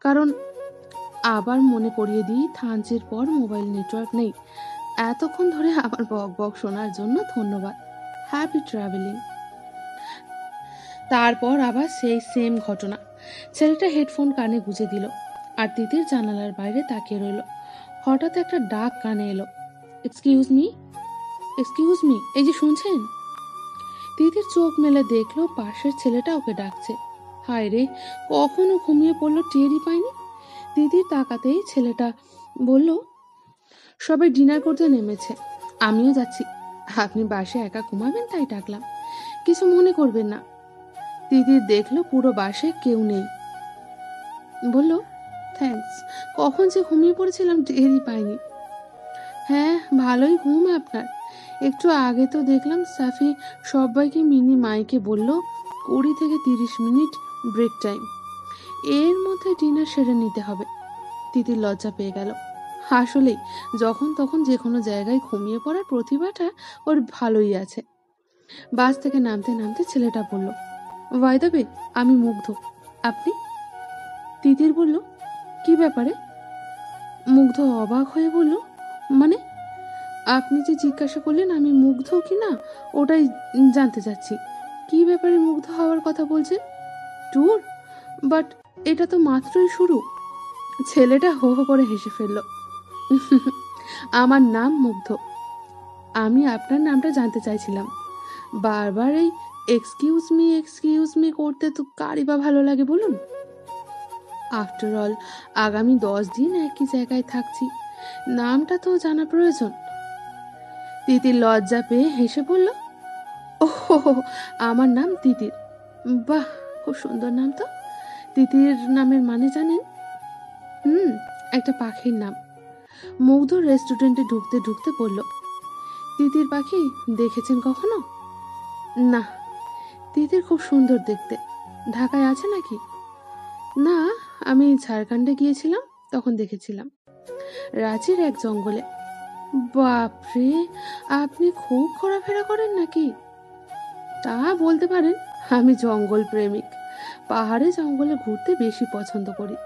কারণ আবার মনে করিয়ে দিই, থানচির পর মোবাইল নেটওয়ার্ক নেই। এতক্ষণ ধরে আমার বক বক শোনার জন্য ধন্যবাদ। Happy travelling. তারপর আবার সেই সেম ঘটনা। ছেলেটা হেডফোন কানে গুঁজে দিল আর তিতির জানালার বাইরে তাকিয়ে রইল। হঠাৎ একটা ডাক কানে এলো, এক্সকিউজ মি, এক্সকিউজ মি, এই যে শুনছেন? তিতির চোখ মেলে দেখলো পাশের ছেলেটা ওকে ডাকছে। হায় রে, কখনো ঘুমিয়ে পড়লো টেরই পায়নি। তিতির তাকাতেই ছেলেটা বলল, সবাই ডিনার করতে নেমেছে, আমিও যাচ্ছি। আপনি বাসে একা ঘুমাবেন তাই ডাকলাম, কিছু মনে করবেন না। তিতির দেখলো পুরো বাসে কেউ নেই। বলল, থ্যাঙ্কস, কখন যে ঘুমিয়ে পড়েছিলাম টেরই পাইনি। হ্যাঁ, ভালোই ঘুম আপনার। একটু আগে তো দেখলাম সাফি সবাইকে মিনি মাইকে বলল 20 থেকে 30 মিনিট ব্রেক টাইম, এর মধ্যে ডিনার সেরে নিতে হবে। তিতির লজ্জা পেয়ে গেল। আসলেই যখন তখন যে কোনো জায়গায় ঘুমিয়ে পড়ার প্রতিভাটা ওর ভালোই আছে। বাস থেকে নামতে নামতে ছেলেটা বলল, বাই দ্য ওয়ে, আমি মুগ্ধ, আপনি? তিতির বলল, কি ব্যাপারে? মুগ্ধ অবাক হয়ে বলল, মানে আপনি যে জিজ্ঞাসা করলেন আমি মুগ্ধ কি না, ওটাই জানতে চাচ্ছি। কি ব্যাপারে মুগ্ধ হওয়ার কথা বলছেন? ট্যুর? বাট এটা তো মাত্রই শুরু। ছেলেটা হো হো করে হেসে ফেলল। আমার নাম মুগ্ধ। আমি আপনার নামটা জানতে চাইছিলাম। বারবার এই এক্সকিউজ মি করতে তো কারই বা ভালো লাগে বলুন? আফটার অল আগামী 10 দিন একই জায়গায় থাকছি, নামটা তো জানা প্রয়োজন। তিতির লজ্জা পেয়ে হেসে বলল, ওহ, আমার নাম তিতির। বাহ, খুব সুন্দর নাম তো। তিতির নামের মানে জানেন? একটা পাখির নাম। মুগ্ধ রেস্টুরেন্টে ঢুকতে ঢুকতে বলল, তিতির পাখি দেখেছেন কখনো? না। তিতির খুব সুন্দর দেখতে। ঢাকায় আছে নাকি? না, আমি ঝাড়খণ্ডে গিয়েছিলাম, তখন দেখেছিলাম, রাঁচির এক জঙ্গলে। বাপরে, আপনি খুব ঘোরাফেরা করেন নাকি? তা বলতে পারেন, আমি জঙ্গল প্রেমিক, পাহাড়ে জঙ্গলে ঘুরতে বেশি পছন্দ করি।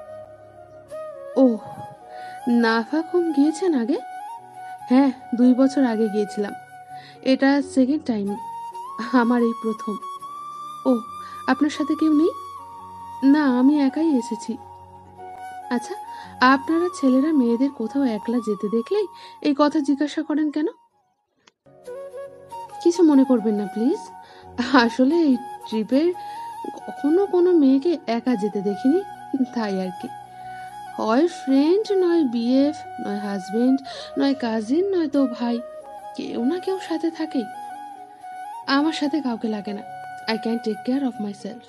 ওহ, নাফাখুম গিয়েছেন আগে? হ্যাঁ, 2 বছর আগে গিয়েছিলাম, এটা সেকেন্ড টাইম, আমার এই প্রথম। ও, আপনার সাথে কেউ নেই? না, আমি একাই এসেছি। আচ্ছা, আপনারা ছেলেরা মেয়েদের কোথাও একলা যেতে দেখলেই এই কথা জিজ্ঞাসা করেন কেন? কিছু মনে করবেন না প্লিজ, আসলে এই ট্রিপে কখনো কোনো মেয়েকে একা যেতে দেখিনি, তাই আর কি। হয় ফ্রেন্ড, নয় বিএফ, নয় হাজবেন্ড, নয় কাজিন, নয় তো ভাই, কেউ না কেউ সাথে থাকেই। আমার সাথে কাউকে লাগে না, I can take care of myself.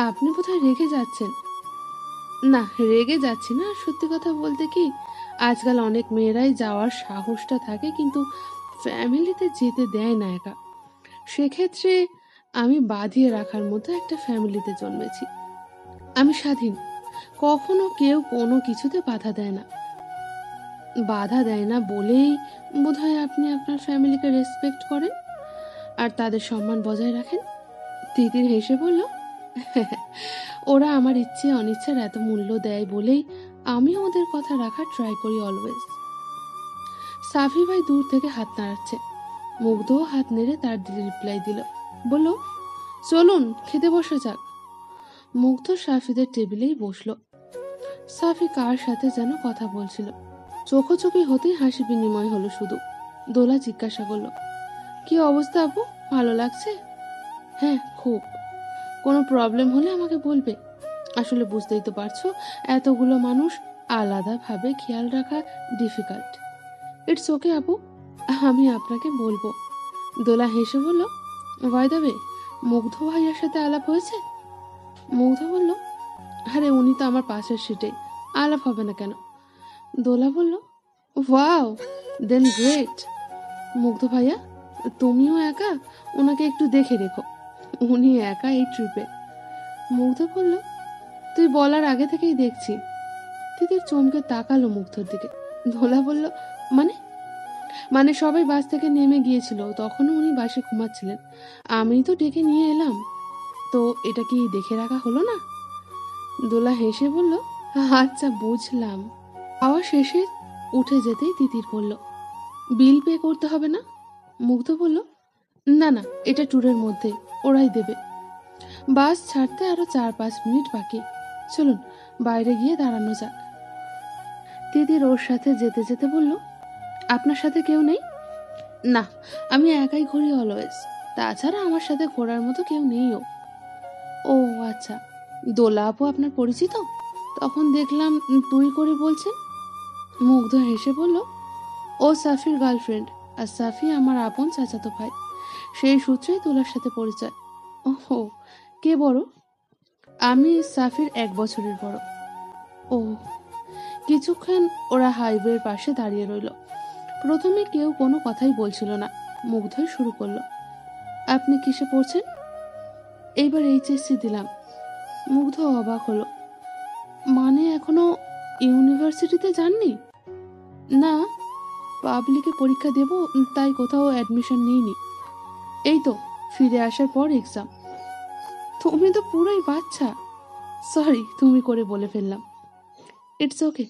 আপনি বোধহয় রেগে যাচ্ছেন। না, রেগে যাচ্ছি না, সত্যি কথা বলতে কি, আজকাল অনেক মেয়েরাই যাওয়ার সাহসটা থাকে কিন্তু ফ্যামিলিতে যেতে দেয় না একা। সেক্ষেত্রে আমি বাঁধিয়ে রাখার মতো একটা ফ্যামিলিতে জন্মেছি। আমি স্বাধীন, কখনো কেউ কোনো কিছুতে বাধা দেয় না। বাধা দেয় না বলেই বোধহয় আপনি আপনার ফ্যামিলিকে রেসপেক্ট করেন আর তাদের সম্মান বজায় রাখেন। তিতির হেসে বলল, ওরা আমার ইচ্ছে অনিচ্ছার এত মূল্য দেয় বলেই আমি ওদের কথা রাখার ট্রাই করি অলওয়েজ। সাফি ভাই দূর থেকে হাত নাড়াচ্ছে। মুগ্ধও হাত নেড়ে তার রিপ্লাই দিল, বলল, চলুন খেতে বসে যাক। মুগ্ধ সাফিদের টেবিলেই বসলো। সাফি কার সাথে যেন কথা বলছিল, চোখোচোখি হতেই হাসি বিনিময় হলো শুধু। দোলা জিজ্ঞাসা করলো, কি অবস্থা আপু, ভালো লাগছে? হ্যাঁ, খুব। কোনো প্রবলেম হলে আমাকে বলবে। আসলে বুঝতেই তো পারছো, এতগুলো মানুষ আলাদাভাবে খেয়াল রাখা ডিফিকাল্ট। ইটস ওকে আপু, আমি আপনাকে বলবো। দোলা হেসে বলল, বাই দ্য ওয়ে, মুগ্ধ ভাইয়ার সাথে আলাপ হয়েছে? মুগ্ধ বলল, আরে উনি তো আমার পাশের সিটেই, আলাপ হবে না কেন? দোলা বলল, ওয়াও, দেন গ্রেট। মুগ্ধ ভাইয়া, তুমিও একা? ওনাকে একটু দেখে রেখো, উনি একা এই ট্রিপে। মুগ্ধ বলল, তুই বলার আগে থেকেই দেখছি। তিতির চমকে তাকালো মুগ্ধর দিকে। দোলা বলল, মানে? মানে সবাই বাস থেকে নেমে গিয়েছিল, তখনও উনি বাসে ঘুমাচ্ছিলেন, আমি তো ডেকে নিয়ে এলাম। তো এটা কি দেখে রাখা হলো না? দোলা হেসে বলল, আচ্ছা বুঝলাম। খাওয়া শেষে উঠে যেতেই তিতির বলল, বিল পে করতে হবে না? মুগ্ধ বলল, না না, এটা ট্যুরের মধ্যে, ওরাই দেবে। বাস ছাড়তে আরো 4-5 মিনিট বাকি, চলুন বাইরে গিয়ে দাঁড়ানো যাক। তিতির ওর সাথে যেতে যেতে বলল, আপনার সাথে কেউ নেই? না, আমি একাই ঘুরি অলওয়েজ, তাছাড়া আমার সাথে ঘোরার মতো কেউ নেইও। ও আচ্ছা, দোলা আপু আপনার পরিচিত? তখন দেখলাম তুই করে বলছেন। মুগ্ধ হেসে বলল, ও সাফির গার্লফ্রেন্ড, আর সাফি আমার আপন চাচাতো ভাই, সেই সূত্রেই দোলার সাথে পরিচয়। ওহো, কে বড়? আমি সাফির 1 বছরের বড়। ও। কিছুক্ষণ ওরা হাইওয়ের পাশে দাঁড়িয়ে রইল। প্রথমে কেউ কোনো কথাই বলছিল না। মুগ্ধই শুরু করলো, আপনি কিসে পড়ছেন? এইবার এইচএসসি দিলাম। মুগ্ধ অবাক হলো, মানে এখনো ইউনিভার্সিটিতে যাননি? না, পাবলিকে পরীক্ষা দেব, তাই কোথাও অ্যাডমিশন নিইনি। এই তো ফিরে আসার পর এক্সাম। তুমি তো পুরোই বাচ্চা। সরি, তুমি করে বলে ফেললাম। It's okay.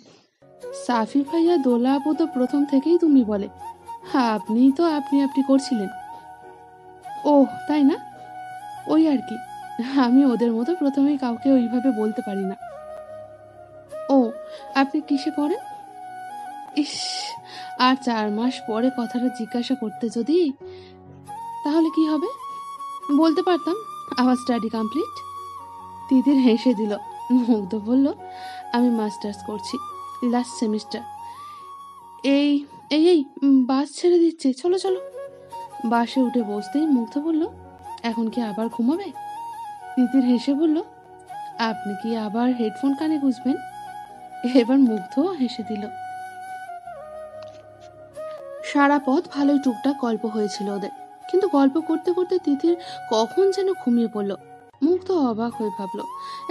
সাফি ভাইয়া দোলা আপু তো প্রথম থেকেই তুমি বলে, হ্যাঁ আপনিই তো আপনি আপনি করছিলেন। ও তাই না? ওই আর কি, আমি ওদের মতো প্রথমেই কাউকে ওইভাবে বলতে পারি না। ও, আপনি কিসে পড়েন? ইস, আর 4 মাস পরে কথাটা জিজ্ঞাসা করতে যদি, তাহলে কি হবে? বলতে পারতাম আমার স্টাডি কমপ্লিট। তিতির হেসে দিল। মুগ্ধ বলল, আমি মাস্টার্স করছি, লাস্ট সেমিস্টার। এই এই এই বাস ছেড়ে দিচ্ছে, চলো চলো। বাসে উঠে বসতেই মুগ্ধ বলল, এখন কি আবার ঘুমাবে? তিতির হেসে বলল, আপনি কি আবার হেডফোন কানে গুঁজবেন? এবার মুগ্ধ হেসে দিল। সারা পথ ভালোই টুকটাক গল্প হয়েছিল ওদের, কিন্তু গল্প করতে করতে তিতির কখন যেন ঘুমিয়ে পড়ল। মুগ্ধ অবাক হয়ে ভাবল,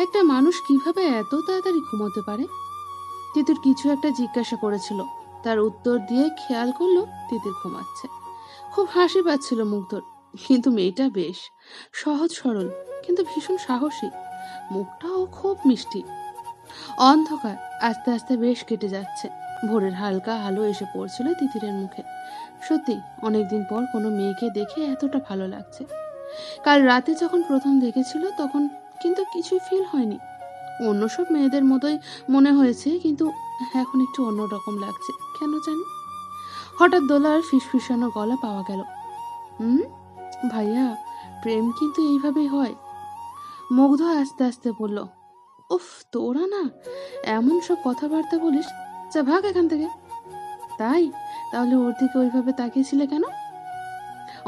একটা মানুষ কিভাবে এত তাড়াতাড়ি ঘুমোতে পারে। তিতির কিছু একটা জিজ্ঞাসা করেছিল, তার উত্তর দিয়ে খেয়াল করলো তিতির ঘুমাচ্ছে। খুব হাসি পাচ্ছিল মুগ্ধর, কিন্তু মেয়েটা বেশ সহজ সরল, কিন্তু ভীষণ সাহসী। মুখটাও খুব মিষ্টি। অন্ধকার আস্তে আস্তে বেশ কেটে যাচ্ছে। ভোরের হালকা আলো এসে পড়ছিল তিতিরের মুখে। সত্যি অনেকদিন পর কোনো মেয়েকে দেখে এতটা ভালো লাগছে। কাল রাতে যখন প্রথম দেখেছিল তখন কিন্তু কিছুই ফিল হয়নি। অন্য সব মেয়েদের মতোই মনে হয়েছে, কিন্তু এখন একটু অন্যরকম লাগছে কেন জানি। হঠাৎ দোলার ফিসফিসানো গলা পাওয়া গেল, হুম ভাইয়া, প্রেম কিন্তু এইভাবেই হয়। মুগ্ধ আস্তে আস্তে বলল, উফ তোরা না এমন সব কথাবার্তা বলিস, যা ভাগ এখান থেকে। তাই? তাহলে ওর দিকে ওইভাবে তাকিয়েছিলে কেন?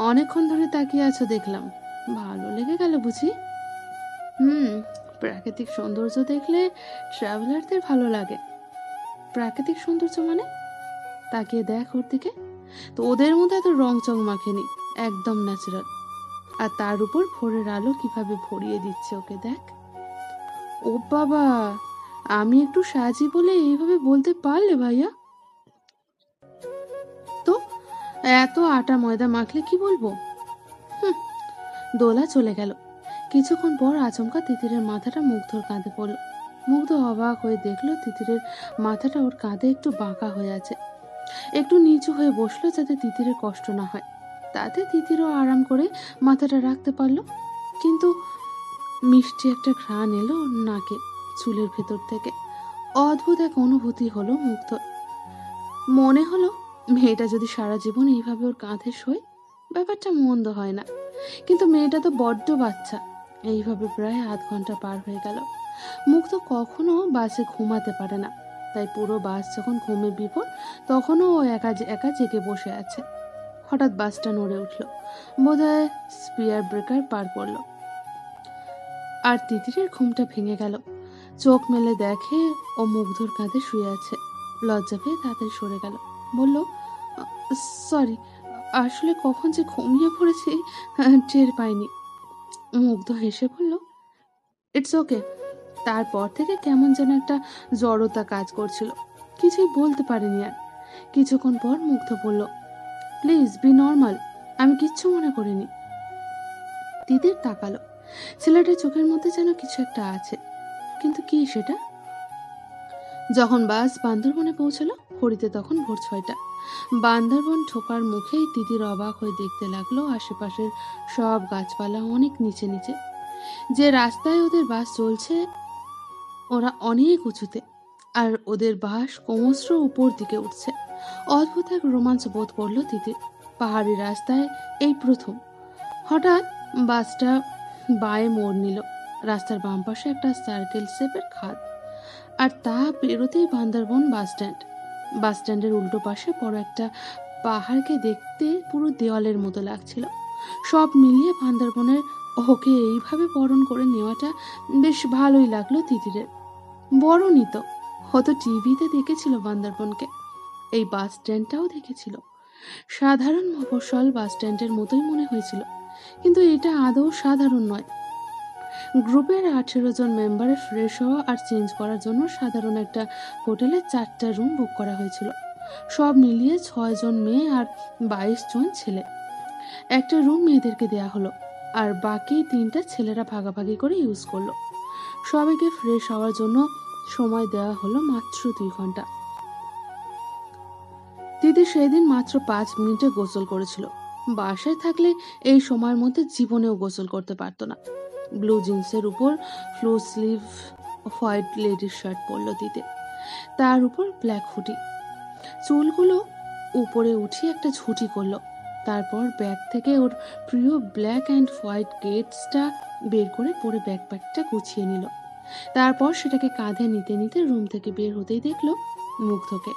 অনেকক্ষণ ধরে তাকিয়ে আছো দেখলাম, ভালো লেগে গেল বুঝি? হুম, প্রাকৃতিক সৌন্দর্য দেখলে ট্রাভেলারদের ভালো লাগে। প্রাকৃতিক সৌন্দর্য মানে? তাকিয়ে দেখ ওর দিকে, তো ওদের মধ্যে এত রং চং মাখেনি, একদম ন্যাচারাল। আর তার উপর ভোরের আলো কিভাবে ভরিয়ে দিচ্ছে ওকে দেখ। ও বাবা, আমি একটু সাজি বলে এইভাবে বলতে পারলে ভাইয়া? তো এত আটা ময়দা মাখলে কি বলবো? হুম। দোলা চলে গেল। কিছুক্ষণ পর আচমকা তিতিরের মাথাটা মুগ্ধর কাঁধে পড়ল। মুগ্ধ অবাক হয়ে দেখলো তিতিরের মাথাটা ওর কাঁধে একটু বাঁকা হয়ে আছে। একটু নিচু হয়ে বসলো যাতে তিতিরের কষ্ট না হয়। তাতে তিতিরও আরাম করে মাথাটা রাখতে পারলো। কিন্তু মিষ্টি একটা ঘ্রাণ এলো ওর নাকে, চুলের ভেতর থেকে। অদ্ভুত এক অনুভূতি হলো মুগ্ধ। মনে হলো মেয়েটা যদি সারা জীবন এইভাবে ওর কাঁধে শোয়, ব্যাপারটা মন্দ হয় না। কিন্তু মেয়েটা তো বড্ড বাচ্চা। এইভাবে প্রায় আধ ঘন্টা পার হয়ে গেল। মুগ্ধ কখনো বাসে ঘুমাতে পারে না, তাই পুরো বাস যখন ঘুমে বিপদ, তখনও ও একা একা জেগে বসে আছে। হঠাৎ বাসটা নড়ে উঠল, বোধহয় স্পিয়ার ব্রেকার পার করলো, আর তিতিরের ঘুমটা ভেঙে গেল। চোখ মেলে দেখে ও মুগ্ধর কাঁধে শুয়ে আছে। লজ্জা পেয়ে তাড়াতাড়ি সরে গেল, বলল, সরি, আসলে কখন যে ঘুমিয়ে পড়েছি টের পাইনি। মুগ্ধ হেসে বলল, ইটস ওকে। তারপর থেকে কেমন যেন একটা জড়তা কাজ করছিল, কিছুই বলতে পারিনি আর। কিছুক্ষণ পর মুগ্ধ বলল, প্লিজ বি নর্মাল, আমি কিচ্ছু মনে করিনি। তিতির তাকালো, ছেলেটার চোখের মধ্যে যেন কিছু একটা আছে। কিন্তু কি সেটা? যখন বাস বান্দরবনে পৌঁছালো, ঘড়িতে তখন ভোর 6টা। বান্দরবন ঠোকার মুখেই তিতির অবাক হয়ে দেখতে লাগলো আশেপাশের সব গাছপালা অনেক নিচে নিচে। যে রাস্তায় ওদের বাস চলছে ওরা অনেক উঁচুতে, আর ওদের বাস ক্রমশ উপর দিকে উঠছে। অদ্ভুত এক রোমাঞ্চ বোধ করলো তিতির। পাহাড়ি রাস্তায় এই প্রথম। হঠাৎ বাসটা বাঁয়ে মোড় নিল। রাস্তার বাম পাশে একটা সার্কেল শেপের খাদ, আর তা পেরোতেই বান্দরবন বাস স্ট্যান্ড। বাস স্ট্যান্ডের উল্টো পাশে বড় একটা পাহাড়কে দেখতে পুরো দেওয়ালের মতো লাগছিল। সব মিলিয়ে বান্দরবনের ওকে এইভাবে বরণ করে নেওয়াটা বেশ ভালোই লাগলো তিতিরের। বড়ই তো, হয়তো টিভিতে দেখেছিল বান্দরবনকে, এই বাস স্ট্যান্ডটাও দেখেছিল। সাধারণ মফস্বল বাস স্ট্যান্ডের মতোই মনে হয়েছিল, কিন্তু এটা আদৌ সাধারণ নয়। গ্রুপের 18 জন মেম্বারের ফ্রেশ হওয়া আর চেঞ্জ করার জন্য সাধারণ একটা হোটেলে 4টা রুম বুক করা হয়েছিল। সব মিলিয়ে 6 জন মেয়ে আর 22 জন ছেলে। একটা রুম মেয়েদেরকে দেয়া হলো, আর বাকি 3টা ছেলেরা ভাগাভাগি করে ইউজ করলো। সবাইকে ফ্রেশ হওয়ার জন্য সময় দেওয়া হলো মাত্র 2 ঘন্টা। দিদি সেদিন মাত্র 5 মিনিটে গোসল করেছিল। বাসায় থাকলে এই সময়ের মধ্যে জীবনেও গোসল করতে পারতো না। ব্লু জিন্সের উপর flu sleeve white ladies shirt পরলো দিতে, তার উপর ব্ল্যাক হুডি। চুলগুলো উপরে উঠিয়ে একটা ঝুঁটি করলো। তারপর ব্যাগ থেকে ওর প্রিয় ব্ল্যাক অ্যান্ড হোয়াইট গেটসটা বের করে পরে ব্যাকপ্যাকটা গুছিয়ে নিল। তারপর সেটাকে কাঁধে নিতে নিতে রুম থেকে বের হতেই দেখলো মুগ্ধকে।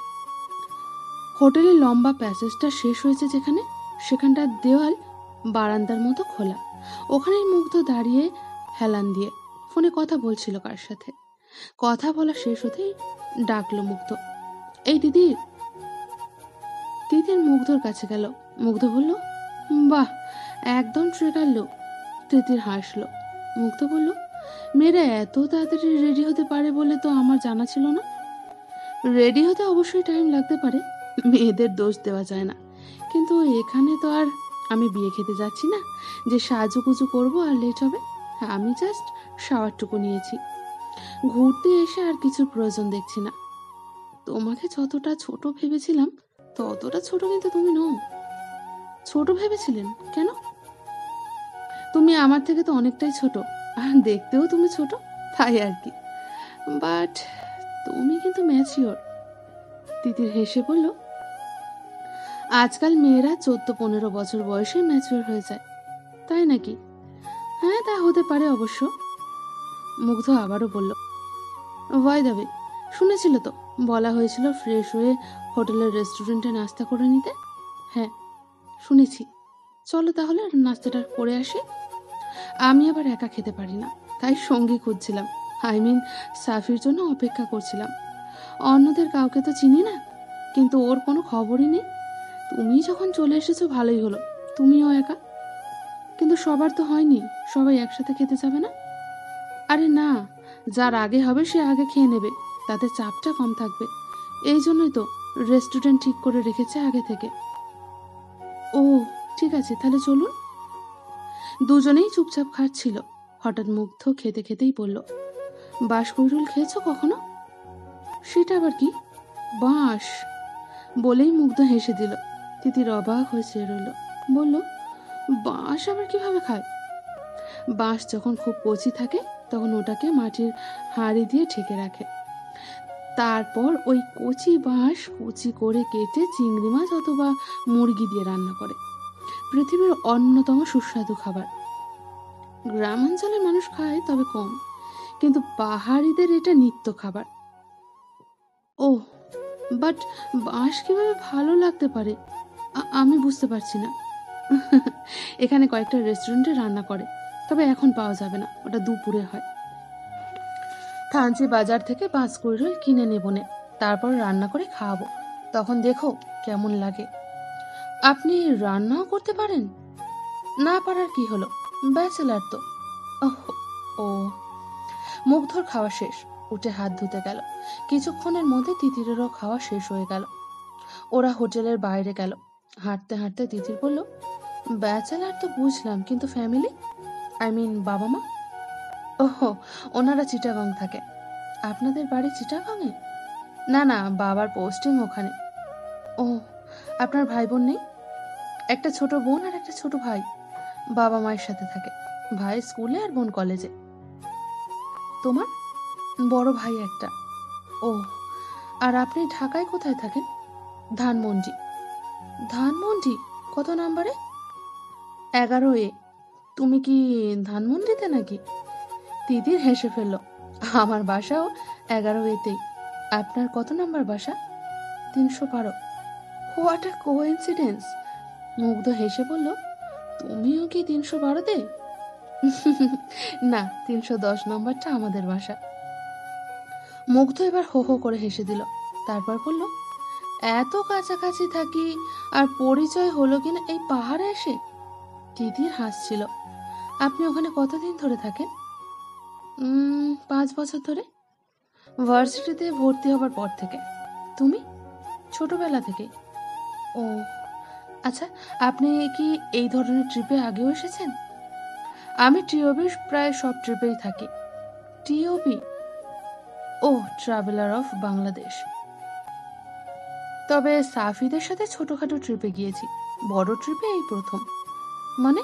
হোটেলের লম্বা প্যাসেজটা শেষ হয়েছে যেখানে, সেখানটার দেওয়াল বারান্দার মতো খোলা। ওখানেই মুগ্ধ দাঁড়িয়ে হেলান দিয়ে ফোনে কথা বলছিল কার সাথে। কথা বলা শেষ হতেই ডাকলো মুগ্ধ, এই দিদি। তিতির মুগ্ধর কাছে গেল। মুগ্ধ বলল, বাহ, একদম ট্রেকার লোক। তিতির হাসলো। মুগ্ধ বলল, মেয়েরা এত তাড়াতাড়ি রেডি হতে পারে বলে তো আমার জানা ছিল না। রেডি হতে অবশ্যই টাইম লাগতে পারে, মেয়েদের দোষ দেওয়া যায় না, কিন্তু এখানে তো আর আমি বিয়ে খেতে যাচ্ছি না যে সাজুগুজু করবো আর লেট হবে। আমি জাস্ট শাওয়ারটুকু নিয়েছি, ঘুরতে এসে আর কিছুর প্রয়োজন দেখছি না। তোমাকে যতটা ছোট ভেবেছিলাম ততটা ছোট কিন্তু তুমি নও। ছোট ভেবেছিলেন কেন? তুমি আমার থেকে তো অনেকটাই ছোট, আর দেখতেও তুমি ছোট, তাই আর কি। বাট তুমি কিন্তু ম্যাচিওর। তিতির হেসে বলল, আজকাল মেয়েরা 14-15 বছর বয়সে ম্যাচিওর হয়ে যায়, তাই নাকি? হ্যাঁ, তা হতে পারে অবশ্য। মুগ্ধ আবারও বলল, ভয় দেবে, শুনেছিল তো বলা হয়েছিল ফ্রেশ হয়ে হোটেলের রেস্টুরেন্টে নাস্তা করে নিতে। হ্যাঁ শুনেছি, চলো তাহলে নাস্তাটা করে আসি। আমি আবার একা খেতে পারি না, তাই সঙ্গী খুঁজছিলাম। আই মিন সাফির জন্য অপেক্ষা করছিলাম। অন্যদের কাউকে তো চিনি না, কিন্তু ওর কোনো খবরই নেই। তুমি যখন চলে এসেছো ভালোই হলো, তুমিও একা। কিন্তু সবার তো হয়নি, সবাই একসাথে খেতে যাবে না? আরে না, যার আগে হবে সে আগে খেয়ে নেবে, তাতে চাপটা কম থাকবে। এই জন্যই তো রেস্টুরেন্ট ঠিক করে রেখেছে আগে থেকে। ও ঠিক আছে, তাহলে চলুন। দুজনেই চুপচাপ খাচ্ছিল। হঠাৎ মুগ্ধ খেতে খেতেই বলল, বাঁশ কুইরুল খেয়েছো কখনো? সেটা আবার কি? বাঁশ বলেই মুগ্ধ হেসে দিল। তিতির অবাক হয়ে চেয়ে রইল। বলল, বাঁশ আবার কিভাবে খায়? বাঁশ যখন খুব কচি থাকে তখন ওটাকে মাটির হাঁড়ি দিয়ে ঢেকে রাখে। তারপর ওই কচি বাঁশ কুচি করে কেটে চিংড়ি মাছ অথবা মুরগি দিয়ে রান্না করে। পৃথিবীর অন্যতম সুস্বাদু খাবার। গ্রামাঞ্চলের মানুষ খায় তবে কম, কিন্তু পাহাড়িদের এটা নিত্য খাবার। ও বাট বাঁশ কিভাবে ভালো লাগতে পারে আমি বুঝতে পারছি না। এখানে কয়েকটা রেস্টুরেন্টে রান্না করে, তবে এখন পাওয়া যাবে না, ওটা দুপুরে হয়। থানচি বাজার থেকে বাঁশ কুইরুল কিনে নেব নে, তারপর রান্না করে খাওয়াবো, তখন দেখো কেমন লাগে। আপনি রান্নাও করতে পারেন? না পারার কি হলো, ব্যাচেলার তো। ওহ ও। মুগ্ধর খাওয়া শেষ, উঠে হাত ধুতে গেল। কিছুক্ষণের মধ্যে তিতিরেরও খাওয়া শেষ হয়ে গেল। ওরা হোটেলের বাইরে গেল। হাঁটতে হাঁটতে তিতির বলল, ব্যাচেলার তো বুঝলাম, কিন্তু ফ্যামিলি, আই মিন বাবা মা? ওহো, ওনারা চিটাগং থাকে। আপনাদের বাড়ি চিটাগাংয়ে? না না, বাবার পোস্টিং ওখানে। ও, আপনার ভাই বোন নেই? একটা ছোট বোন আর একটা ছোট ভাই। বাবা মায়ের সাথে থাকে। ভাই স্কুলে আর বোন কলেজে। তোমার? বড় ভাই একটা। ও, আর আপনি ঢাকায় কোথায় থাকেন? ধানমন্ডি। ধানমন্ডি? কত নাম্বারে? 11A। তুমি কি ধানমন্ডিতে নাকি? তিতির হেসে ফেলল। আমার বাসাও 11A-তেই। আপনার কত নাম্বার বাসা? 312। What a coincidence! মুগ্ধ হেসে বলল, তুমিও কি 312-তে? না, 310 নম্বরটা আমাদের বাসা। মুগ্ধ এবার হো হো করে হেসে দিল। তারপর বলল, এত কাছাকাছি থাকি আর পরিচয় হলো কিনা এই পাহাড়ে এসে। তিতির হাসছিল। আপনি ওখানে কতদিন ধরে থাকেন? 5 বছর ধরে। ভার্সিটিতে ভর্তি হবার পর থেকে। তুমি? ছোটবেলা থেকে। ও আচ্ছা, আপনি কি এই ধরনের ট্রিপে আগেও এসেছেন? আমি টিওবির প্রায় সব ট্রিপেই থাকি। টিওবি? ও, ট্রাভেলার অফ বাংলাদেশ। তবে সাফিদের সাথে ছোটখাটো ট্রিপে গিয়েছি, বড় ট্রিপে এই প্রথম। মানে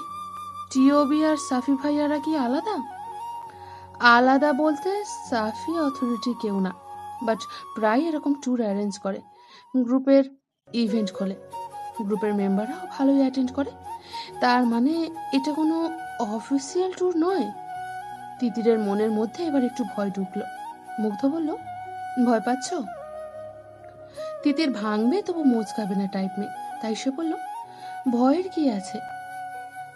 টিওবি আর সাফি ভাইয়ারা কি আলাদা? আলাদা বলতে সাফি অথরিটি কেউ না, বাট প্রায় এরকম ট্যুর অ্যারেঞ্জ করে, গ্রুপের ইভেন্ট খোলে, গ্রুপের মেম্বাররাও ভালোই অ্যাটেন্ড করে। তার মানে এটা কোনো অফিসিয়াল ট্যুর নয়। তিতিরের মনের মধ্যে এবার একটু ভয় ঢুকলো। মুগ্ধ বলল, ভয় পাচ্ছ? তিতির ভাঙবে তবু মোচকাবে না টাইপ মেয়ে, তাই সে বলল, ভয়ের কি আছে?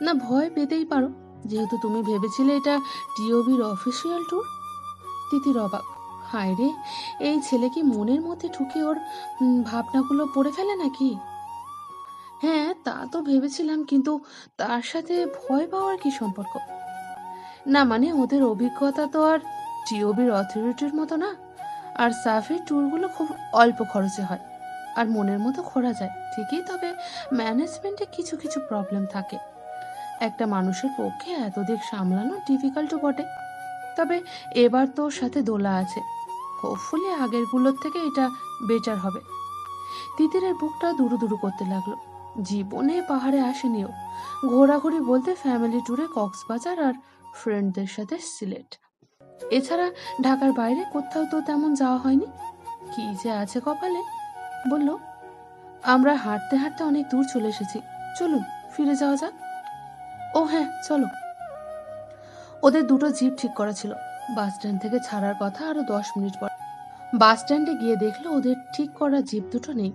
না, ভয় পেতেই পারো, যেহেতু তুমি ভেবেছিলে এটা টিওবির অফিসিয়াল ট্যুর। তিতির অবাক। হায় রে, এই ছেলে কি মনের মধ্যে ঢুকে ওর ভাবনাগুলো পড়ে ফেলে নাকি? হ্যাঁ, তা তো ভেবেছিলাম, কিন্তু তার সাথে ভয় পাওয়ার কি সম্পর্ক? না মানে ওদের অভিজ্ঞতা তো আর টিওবির অথরিটির মতো না। আর সাফির ট্যুরগুলো খুব অল্প খরচে হয় আর মনের মতো ঘোরা যায় ঠিকই, তবে ম্যানেজমেন্টে কিছু কিছু প্রবলেম থাকে। একটা মানুষের পক্ষে এত দিক সামলানো ডিফিকাল্টও বটে। তবে এবার তোর সাথে দোলা আছে, হোপফুলি আগেরগুলোর থেকে এটা বেটার হবে। তিতিরের বুকটা দুরু দুরু করতে লাগলো। জীবনে পাহাড়ে আসেনিও। ঘোরাঘুরি বলতে ফ্যামিলি ট্যুরে কক্সবাজার আর ফ্রেন্ডদের সাথে সিলেট, এছাড়া ঢাকার বাইরে কোথাও তো তেমন যাওয়া হয়নি। কি যে আছে কপালে। বলল, আমরা হাঁটতে হাঁটতে অনেক দূর চলে এসেছি, চলুন ফিরে যাওয়া যাক। ও হ্যাঁ, চলো। ওদের দুটো জিপ ঠিক করা ছিল। বাস স্ট্যান্ড থেকে ছাড়ার কথা আরো 10 মিনিট পর। বাস স্ট্যান্ডে গিয়ে দেখলো ওদের ঠিক করা জিপ দুটো নেই।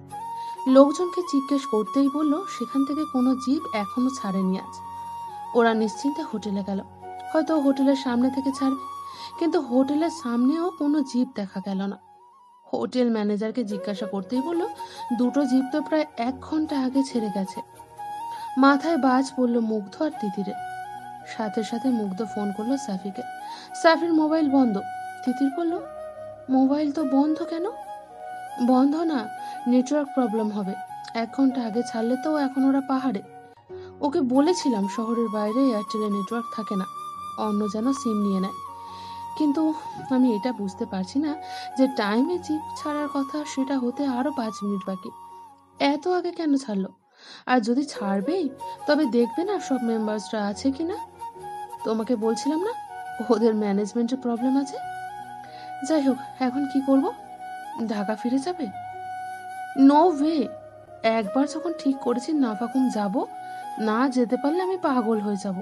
লোকজনকে জিজ্ঞেস করতেই বলল সেখান থেকে কোনো জিপ এখনো ছাড়েনি আজ। ওরা নিশ্চিন্তে হোটেলে গেল। হয়তো হোটেলের সামনে থেকে ছাড়বে, কিন্তু হোটেলের সামনেও কোনো জিপ দেখা গেল না। হোটেল ম্যানেজারকে জিজ্ঞাসা করতেই বলল, দুটো জিপ তো প্রায় 1 ঘন্টা আগে ছেড়ে গেছে। মাথায় বাজ পড়ল মুগ্ধ আর তিতিরে। সাথে সাথে মুগ্ধ ফোন করলো সাফিকে। সাফির মোবাইল বন্ধ। তিতির বলল, মোবাইল তো বন্ধ কেন? বন্ধ না, নেটওয়ার্ক প্রবলেম হবে। 1 ঘন্টা আগে ছাড়লে তো এখন ওরা পাহাড়ে। ওকে বলেছিলাম শহরের বাইরে এয়ারটেলে নেটওয়ার্ক থাকে না, অন্য যেন সিম নিয়ে নেয়। কিন্তু আমি এটা বুঝতে পারছি না যে টাইমে জিপ ছাড়ার কথা সেটা হতে আরো 5 মিনিট বাকি, এত আগে কেন ছাড়লো? আর যদি ছাড়বেই, তবে দেখবে না সব মেম্বার্সরা আছে কিনা। তোমাকে বলছিলাম না ওদের ম্যানেজমেন্টের প্রবলেম আছে। যাই হোক, এখন কি করব? ঢাকা ফিরে যাবে? No way. একবার যখন ঠিক করেছি নাফাকুম যাব, না যেতে পারলে আমি পাগল হয়ে যাব।